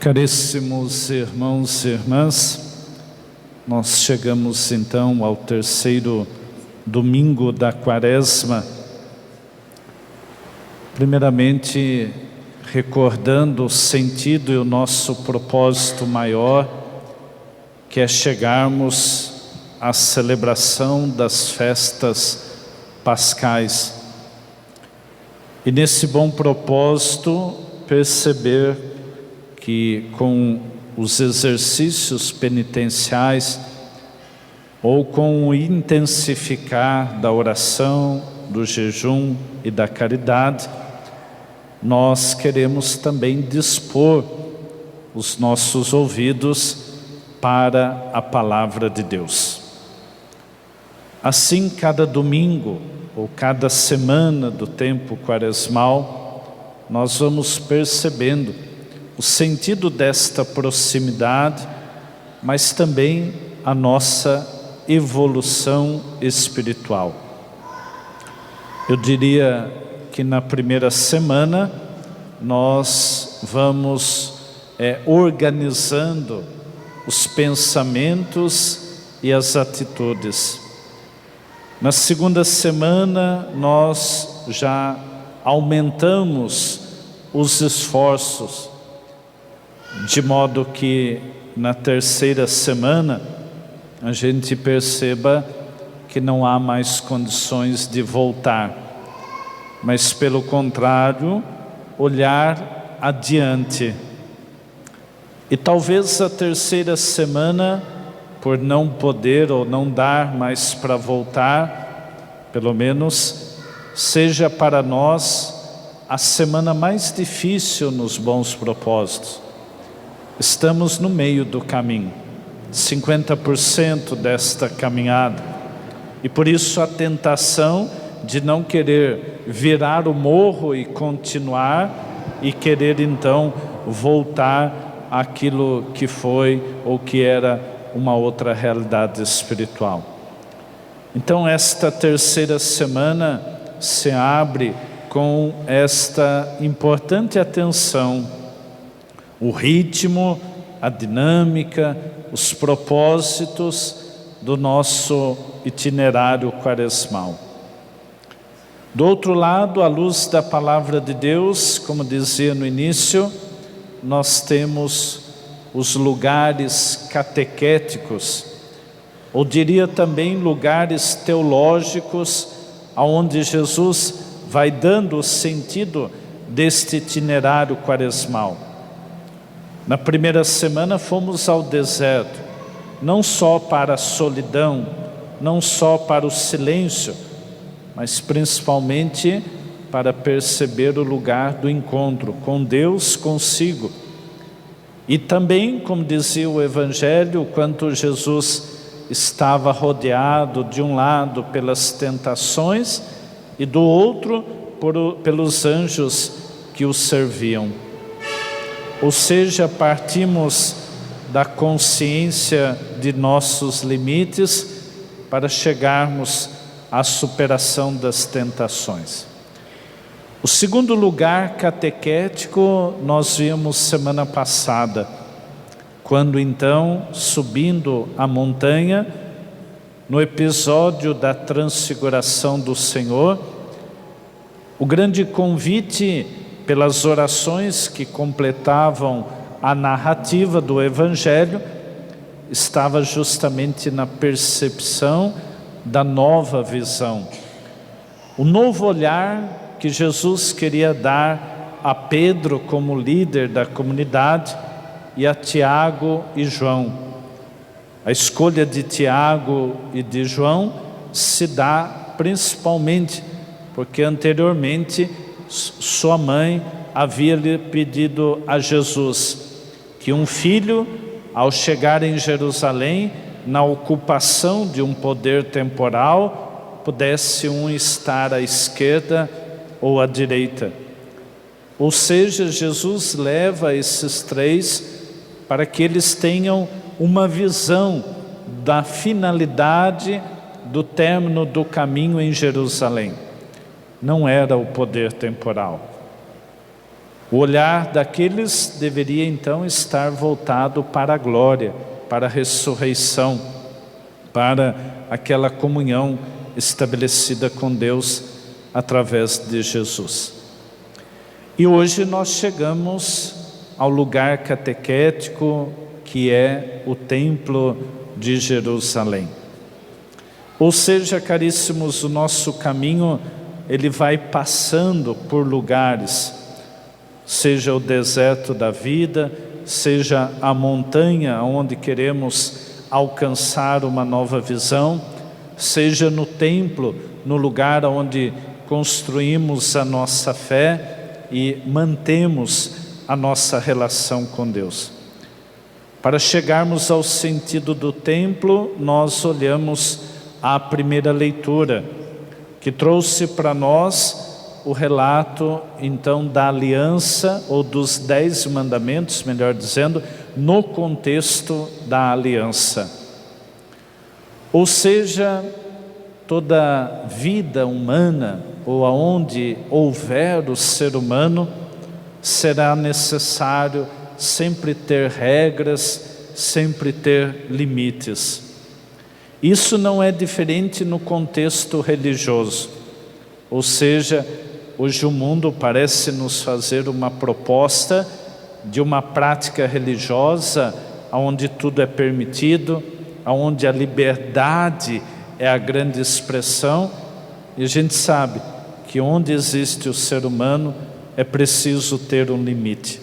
Caríssimos irmãos e irmãs, nós chegamos então ao terceiro domingo da Quaresma, primeiramente recordando o sentido e o nosso propósito maior, que é chegarmos à celebração das festas pascais. E nesse bom propósito, perceber que com os exercícios penitenciais ou com o intensificar da oração, do jejum e da caridade, nós queremos também dispor os nossos ouvidos para a palavra de Deus. Assim, cada domingo ou cada semana do tempo quaresmal, nós vamos percebendo o sentido desta proximidade, mas também a nossa evolução espiritual. Eu diria que na primeira semana nós vamos organizando os pensamentos e as atitudes. Na segunda semana nós já aumentamos os esforços, de modo que na terceira semana a gente perceba que não há mais condições de voltar, mas pelo contrário, olhar adiante. E talvez a terceira semana, por não poder ou não dar mais para voltar, pelo menos seja para nós a semana mais difícil nos bons propósitos. Estamos no meio do caminho, 50% desta caminhada, e por isso a tentação de não querer virar o morro e continuar, e querer então voltar àquilo que foi ou que era uma outra realidade espiritual. Então esta terceira semana se abre com esta importante atenção, o ritmo, a dinâmica, os propósitos do nosso itinerário quaresmal. Do outro lado, à luz da palavra de Deus, como dizia no início, nós temos os lugares catequéticos, ou diria também lugares teológicos, aonde Jesus vai dando o sentido deste itinerário quaresmal. Na primeira semana fomos ao deserto, não só para a solidão, não só para o silêncio, mas principalmente para perceber o lugar do encontro com Deus, consigo. E também, como dizia o Evangelho, quanto Jesus estava rodeado de um lado pelas tentações e do outro pelos anjos que o serviam. Ou seja, partimos da consciência de nossos limites para chegarmos à superação das tentações. O segundo lugar catequético nós vimos semana passada, quando então, subindo a montanha, no episódio da transfiguração do Senhor, o grande convite pelas orações que completavam a narrativa do Evangelho, estava justamente na percepção da nova visão. O novo olhar que Jesus queria dar a Pedro como líder da comunidade e a Tiago e João. A escolha de Tiago e de João se dá principalmente porque anteriormente sua mãe havia lhe pedido a Jesus que um filho, ao chegar em Jerusalém, na ocupação de um poder temporal, pudesse um estar à esquerda ou à direita. Ou seja, Jesus leva esses três para que eles tenham uma visão da finalidade do término do caminho em Jerusalém. Não era o poder temporal. O olhar daqueles deveria então estar voltado para a glória, para a ressurreição, para aquela comunhão estabelecida com Deus através de Jesus. E hoje nós chegamos ao lugar catequético que é o Templo de Jerusalém. Ou seja, caríssimos, o nosso caminho ele vai passando por lugares, seja o deserto da vida, seja a montanha onde queremos alcançar uma nova visão, seja no templo, no lugar onde construímos a nossa fé e mantemos a nossa relação com Deus. Para chegarmos ao sentido do templo, nós olhamos a primeira leitura, que trouxe para nós o relato então da aliança, ou dos 10 mandamentos, melhor dizendo, no contexto da aliança. Ou seja, toda vida humana, ou aonde houver o ser humano, será necessário sempre ter regras, sempre ter limites. Isso não é diferente no contexto religioso. Ou seja, hoje o mundo parece nos fazer uma proposta de uma prática religiosa onde tudo é permitido, onde a liberdade é a grande expressão, e a gente sabe que onde existe o ser humano é preciso ter um limite.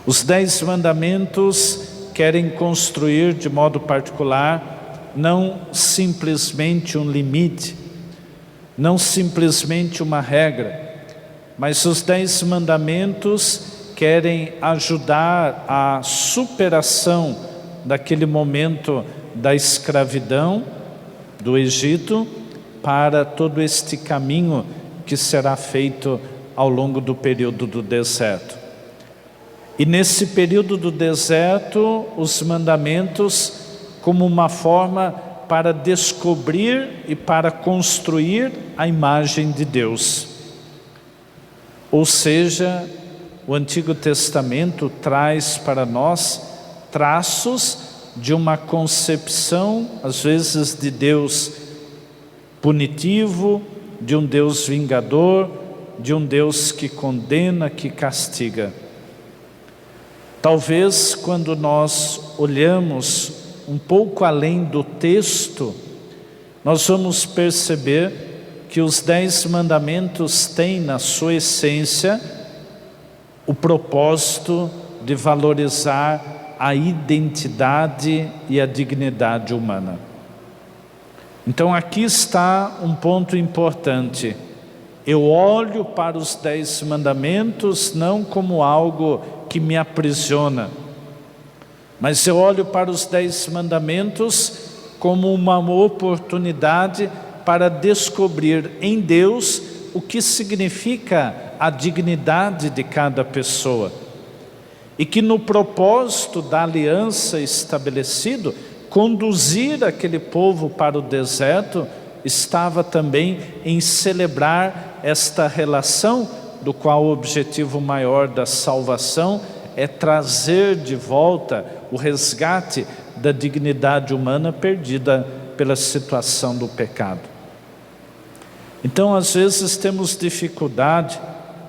Os 10 mandamentos querem construir de modo particular não simplesmente um limite, não simplesmente uma regra, mas os 10 mandamentos querem ajudar a superação daquele momento da escravidão do Egito para todo este caminho que será feito ao longo do período do deserto. E nesse período do deserto, os mandamentos como uma forma para descobrir e para construir a imagem de Deus. Ou seja, o Antigo Testamento traz para nós traços de uma concepção, às vezes, de Deus punitivo, de um Deus vingador, de um Deus que condena, que castiga. Talvez quando nós olhamos um pouco além do texto, nós vamos perceber que os 10 mandamentos têm na sua essência o propósito de valorizar a identidade e a dignidade humana. Então aqui está um ponto importante. Eu olho para os 10 mandamentos não como algo que me aprisiona, mas eu olho para os 10 mandamentos como uma oportunidade para descobrir em Deus o que significa a dignidade de cada pessoa. E que no propósito da aliança estabelecido, conduzir aquele povo para o deserto, estava também em celebrar esta relação, do qual o objetivo maior da salvação é trazer de volta o resgate da dignidade humana perdida pela situação do pecado. Então, às vezes temos dificuldade.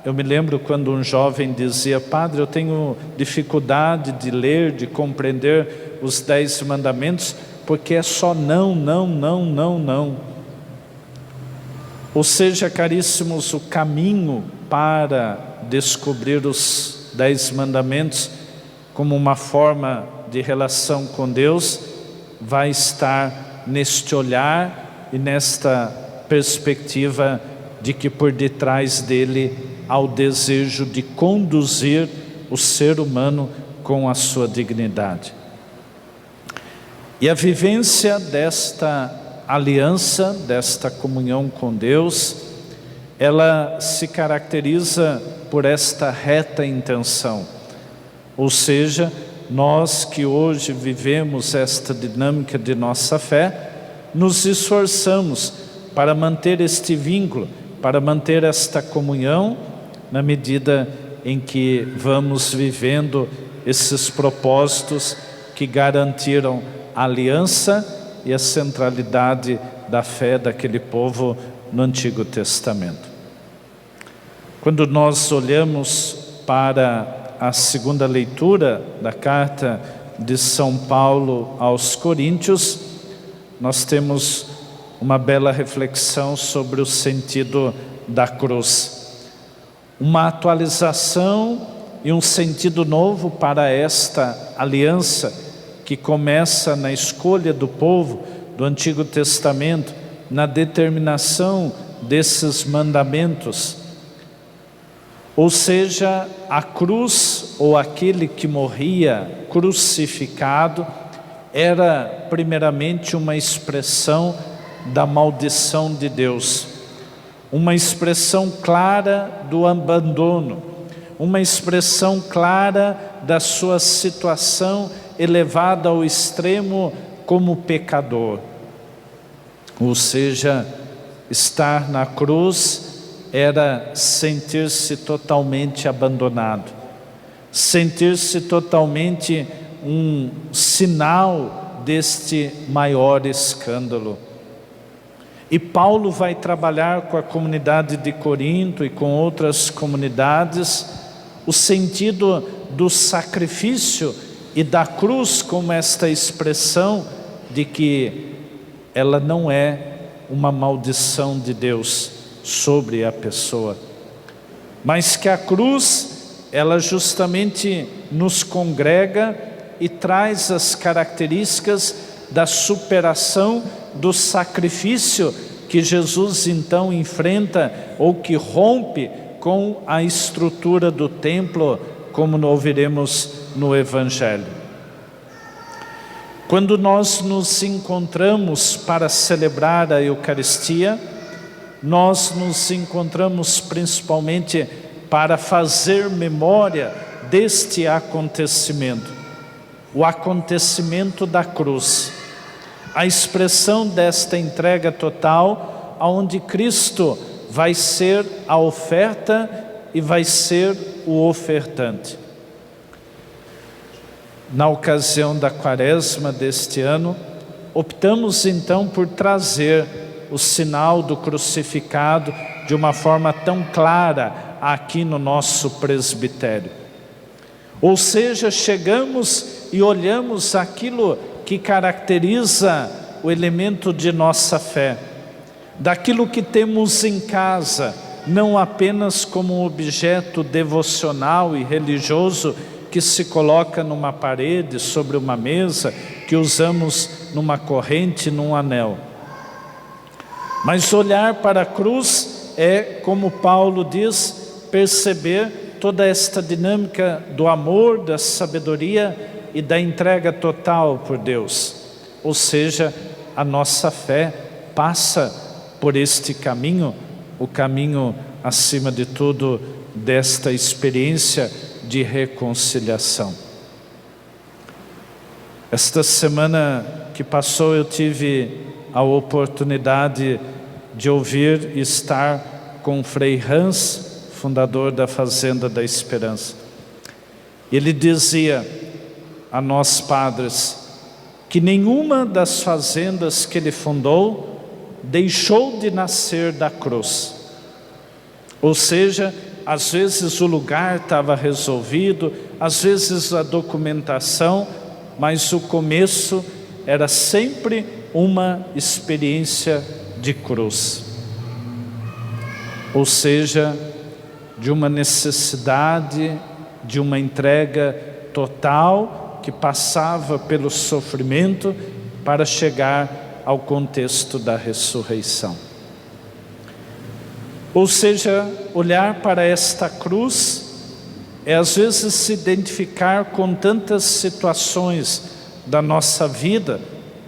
Eu me lembro quando um jovem dizia: padre, eu tenho dificuldade de ler, de compreender os 10 mandamentos, porque é só não, não, não, não, não. Ou seja, caríssimos, o caminho para descobrir os 10 mandamentos como uma forma de relação com Deus vai estar neste olhar e nesta perspectiva de que por detrás dele há o desejo de conduzir o ser humano com a sua dignidade. E a vivência desta aliança, desta comunhão com Deus, ela se caracteriza por esta reta intenção. Ou seja, nós que hoje vivemos esta dinâmica de nossa fé, nos esforçamos para manter este vínculo, para manter esta comunhão, na medida em que vamos vivendo esses propósitos que garantiram a aliança e a centralidade da fé daquele povo no Antigo Testamento. Quando nós olhamos para a segunda leitura da carta de São Paulo aos Coríntios, nós temos uma bela reflexão sobre o sentido da cruz. Uma atualização e um sentido novo para esta aliança que começa na escolha do povo do Antigo Testamento, na determinação desses mandamentos. Ou seja, a cruz, ou aquele que morria crucificado, era primeiramente uma expressão da maldição de Deus, uma expressão clara do abandono, uma expressão clara da sua situação elevada ao extremo como pecador. Ou seja, estar na cruz era sentir-se totalmente abandonado, sentir-se totalmente um sinal deste maior escândalo. E Paulo vai trabalhar com a comunidade de Corinto e com outras comunidades o sentido do sacrifício e da cruz como esta expressão de que ela não é uma maldição de Deus sobre a pessoa, mas que a cruz, ela justamente nos congrega e traz as características da superação do sacrifício que Jesus então enfrenta, ou que rompe com a estrutura do templo, como ouviremos no Evangelho. Quando nós nos encontramos para celebrar a Eucaristia, nós nos encontramos principalmente para fazer memória deste acontecimento, o acontecimento da cruz, a expressão desta entrega total, onde Cristo vai ser a oferta e vai ser o ofertante. Na ocasião da Quaresma deste ano, optamos então por trazer o sinal do crucificado de uma forma tão clara aqui no nosso presbitério. Ou seja, chegamos e olhamos aquilo que caracteriza o elemento de nossa fé, daquilo que temos em casa, não apenas como um objeto devocional e religioso que se coloca numa parede, sobre uma mesa, que usamos numa corrente, num anel. Mas olhar para a cruz é, como Paulo diz, perceber toda esta dinâmica do amor, da sabedoria e da entrega total por Deus. Ou seja, a nossa fé passa por este caminho, o caminho, acima de tudo, desta experiência de reconciliação. Esta semana que passou eu tive a oportunidade de ouvir e estar com o Frei Hans, fundador da Fazenda da Esperança. Ele dizia a nós padres que nenhuma das fazendas que ele fundou deixou de nascer da cruz. Ou seja, às vezes o lugar estava resolvido, às vezes a documentação, mas o começo era sempre uma experiência de cruz. Ou seja, de uma necessidade, de uma entrega total que passava pelo sofrimento para chegar ao contexto da ressurreição. Ou seja, olhar para esta cruz é às vezes se identificar com tantas situações da nossa vida,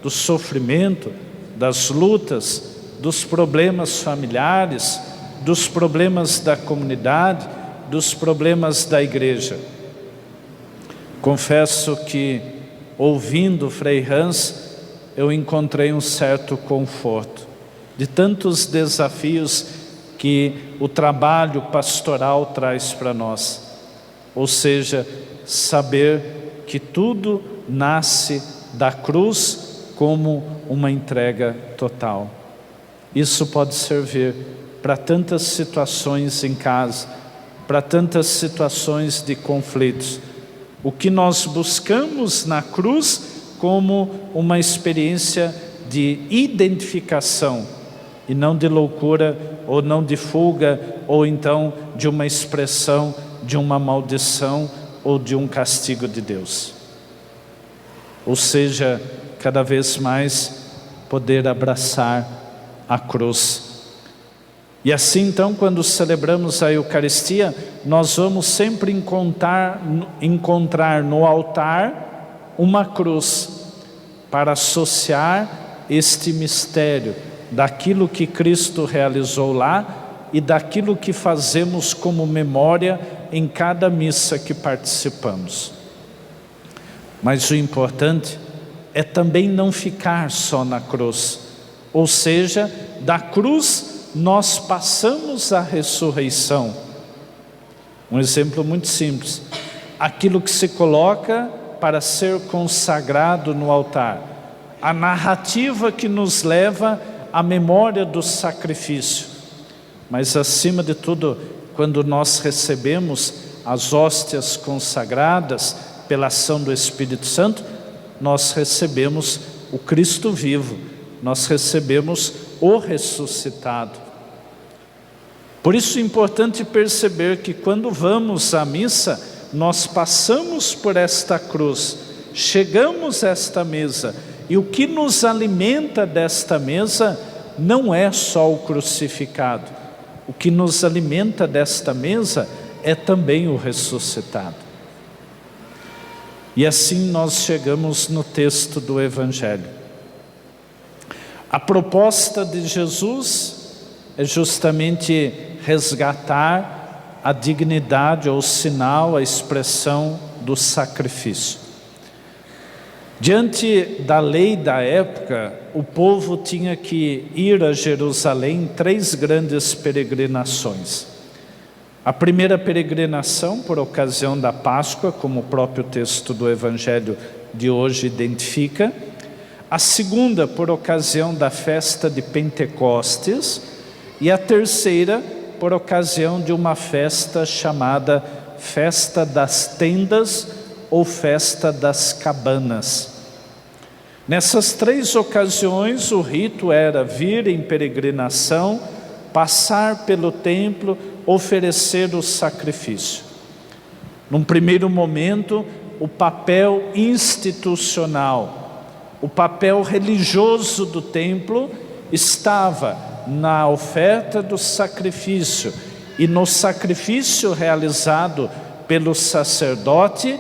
do sofrimento, das lutas, dos problemas familiares, dos problemas da comunidade, dos problemas da igreja. Confesso que, ouvindo Frei Hans, eu encontrei um certo conforto de tantos desafios que o trabalho pastoral traz para nós. ou seja, saber que tudo nasce da cruz como uma entrega total. Isso pode servir para tantas situações em casa, para tantas situações de conflitos. O que nós buscamos na cruz como uma experiência de identificação e não de loucura, ou não de fuga, ou então de uma expressão de uma maldição ou de um castigo de Deus. Ou seja, cada vez mais poder abraçar a cruz. E assim então, quando celebramos a Eucaristia, nós vamos sempre encontrar no altar uma cruz para associar este mistério daquilo que Cristo realizou lá e daquilo que fazemos como memória em cada missa que participamos. Mas o importante é também não ficar só na cruz, ou seja, da cruz nós passamos à ressurreição. Um exemplo muito simples: aquilo que se coloca para ser consagrado no altar, a narrativa que nos leva à memória do sacrifício. Mas acima de tudo, quando nós recebemos as hóstias consagradas pela ação do Espírito Santo, nós recebemos o Cristo vivo, nós recebemos o ressuscitado. Por isso é importante perceber que quando vamos à missa, nós passamos por esta cruz, chegamos a esta mesa, e o que nos alimenta desta mesa não é só o crucificado. O que nos alimenta desta mesa é também o ressuscitado. E assim nós chegamos no texto do Evangelho. A proposta de Jesus é justamente resgatar a dignidade, ou sinal, a expressão do sacrifício. Diante da lei da época, o povo tinha que ir a Jerusalém em 3 grandes peregrinações. A primeira peregrinação por ocasião da Páscoa, como o próprio texto do Evangelho de hoje identifica. A segunda por ocasião da festa de Pentecostes. E a terceira por ocasião de uma festa chamada Festa das Tendas ou Festa das Cabanas. Nessas 3 ocasiões, o rito era vir em peregrinação, passar pelo templo, oferecer o sacrifício. Num primeiro momento, o papel institucional, o papel religioso do templo estava na oferta do sacrifício e no sacrifício realizado pelo sacerdote,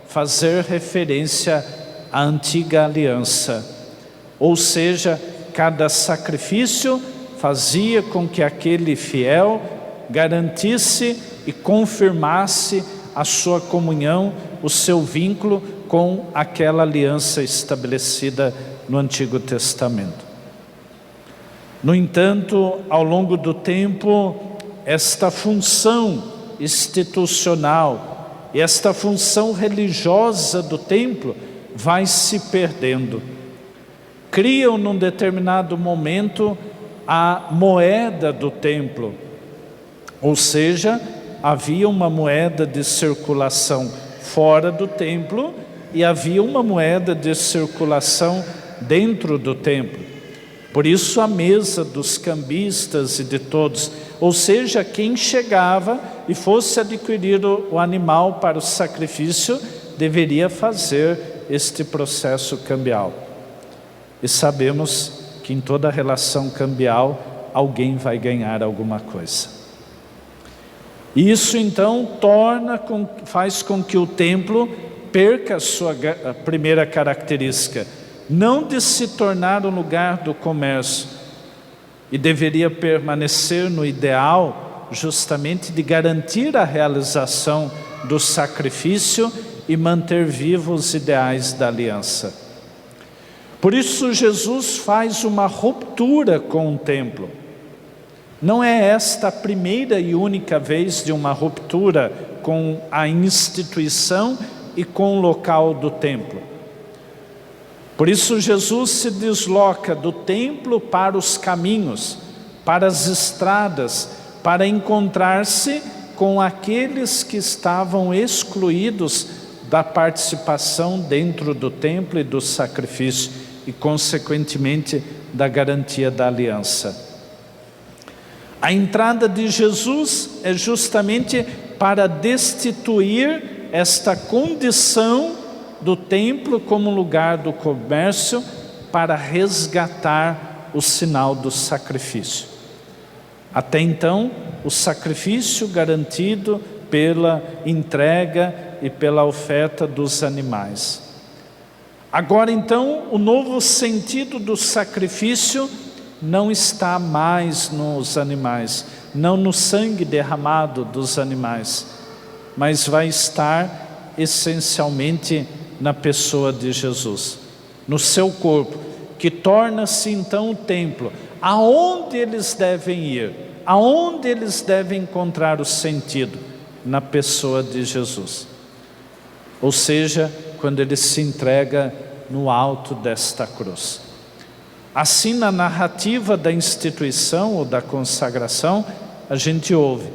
fazer referência à antiga aliança. Ou seja, cada sacrifício fazia com que aquele fiel garantisse e confirmasse a sua comunhão, o seu vínculo com aquela aliança estabelecida no Antigo Testamento. No entanto, ao longo do tempo, esta função institucional e esta função religiosa do templo vai se perdendo. Criam num determinado momento a moeda do templo, ou seja, havia uma moeda de circulação fora do templo e havia uma moeda de circulação dentro do templo. Por isso a mesa dos cambistas e de todos, ou seja, quem chegava e fosse adquirir o animal para o sacrifício, deveria fazer este processo cambial. E sabemos que em toda relação cambial, alguém vai ganhar alguma coisa. Isso então faz com que o templo perca a sua primeira característica, não de se tornar um lugar do comércio, e deveria permanecer no ideal justamente de garantir a realização do sacrifício e manter vivos os ideais da aliança. Por isso Jesus faz uma ruptura com o templo. Não é esta a primeira e única vez de uma ruptura com a instituição e com o local do templo. Por isso Jesus se desloca do templo para os caminhos, para as estradas, para encontrar-se com aqueles que estavam excluídos da participação dentro do templo e do sacrifício e, consequentemente, da garantia da aliança. A entrada de Jesus é justamente para destituir esta condição do templo como lugar do comércio, para resgatar o sinal do sacrifício. Até então, o sacrifício garantido pela entrega e pela oferta dos animais. Agora então, o novo sentido do sacrifício não está mais nos animais, não no sangue derramado dos animais, mas vai estar essencialmente na pessoa de Jesus, no seu corpo, que torna-se então o templo, aonde eles devem ir, aonde eles devem encontrar o sentido, na pessoa de Jesus. Ou seja, quando ele se entrega no alto desta cruz. Assim, na narrativa da instituição ou da consagração, a gente ouve: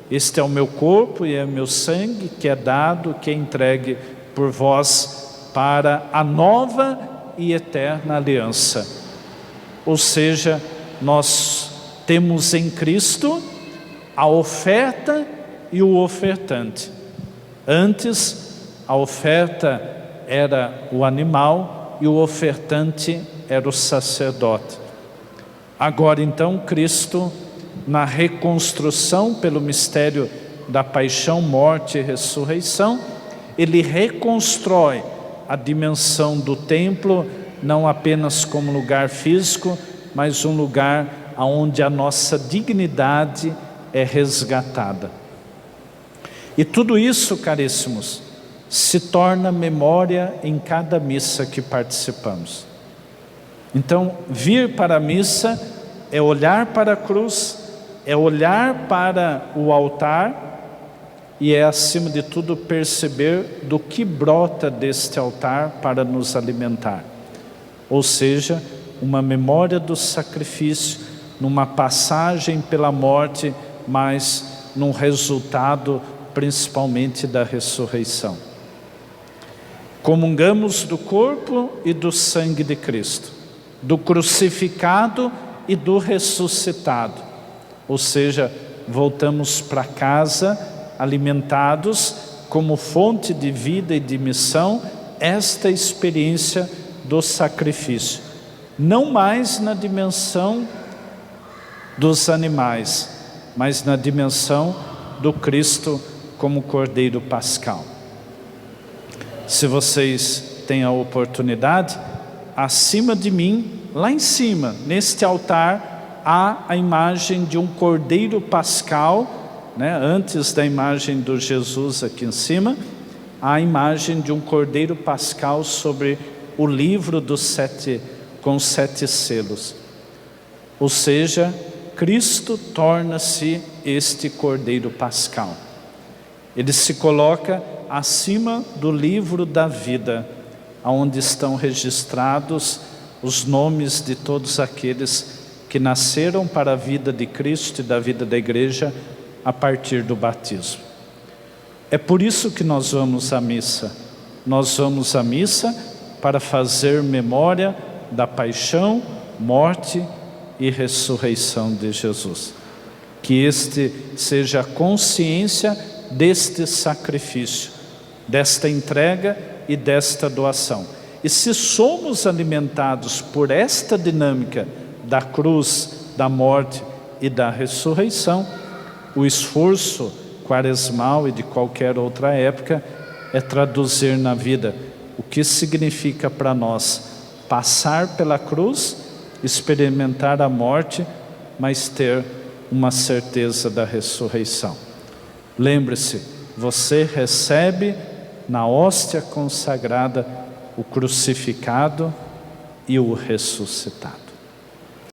este é o meu corpo e é o meu sangue que é dado, que é entregue por vós para a nova e eterna aliança. Ou seja, nós temos em Cristo a oferta e o ofertante. Antes, a oferta era o animal e o ofertante era o sacerdote. Agora então, Cristo, na reconstrução pelo mistério da paixão, morte e ressurreição, ele reconstrói a dimensão do templo, não apenas como lugar físico, mas um lugar onde a nossa dignidade é resgatada. E tudo isso, caríssimos, se torna memória em cada missa que participamos. Então, vir para a missa é olhar para a cruz, é olhar para o altar e é, acima de tudo, perceber do que brota deste altar para nos alimentar. Ou seja, uma memória do sacrifício, numa passagem pela morte, mas num resultado principalmente da ressurreição. Comungamos do corpo e do sangue de Cristo, do crucificado e do ressuscitado. Ou seja, voltamos para casa alimentados como fonte de vida e de missão, esta experiência do sacrifício. Não mais na dimensão dos animais, mas na dimensão do Cristo como Cordeiro Pascal. Se vocês têm a oportunidade, acima de mim, lá em cima, neste altar, há a imagem de um Cordeiro Pascal, né? Antes da imagem do Jesus aqui em cima, há a imagem de um Cordeiro Pascal sobre o livro com 7 selos. Ou seja, Cristo torna-se este Cordeiro Pascal. Ele se coloca acima do livro da vida, onde estão registrados os nomes de todos aqueles que nasceram para a vida de Cristo e da vida da igreja a partir do batismo. É por isso que nós vamos à missa. Nós vamos à missa para fazer memória da paixão, morte e ressurreição de Jesus. Que este seja a consciência deste sacrifício, desta entrega e desta doação. E se somos alimentados por esta dinâmica da cruz, da morte e da ressurreição, o esforço quaresmal e de qualquer outra época é traduzir na vida o que significa para nós passar pela cruz, experimentar a morte, mas ter uma certeza da ressurreição. Lembre-se, você recebe na hóstia consagrada o crucificado e o ressuscitado.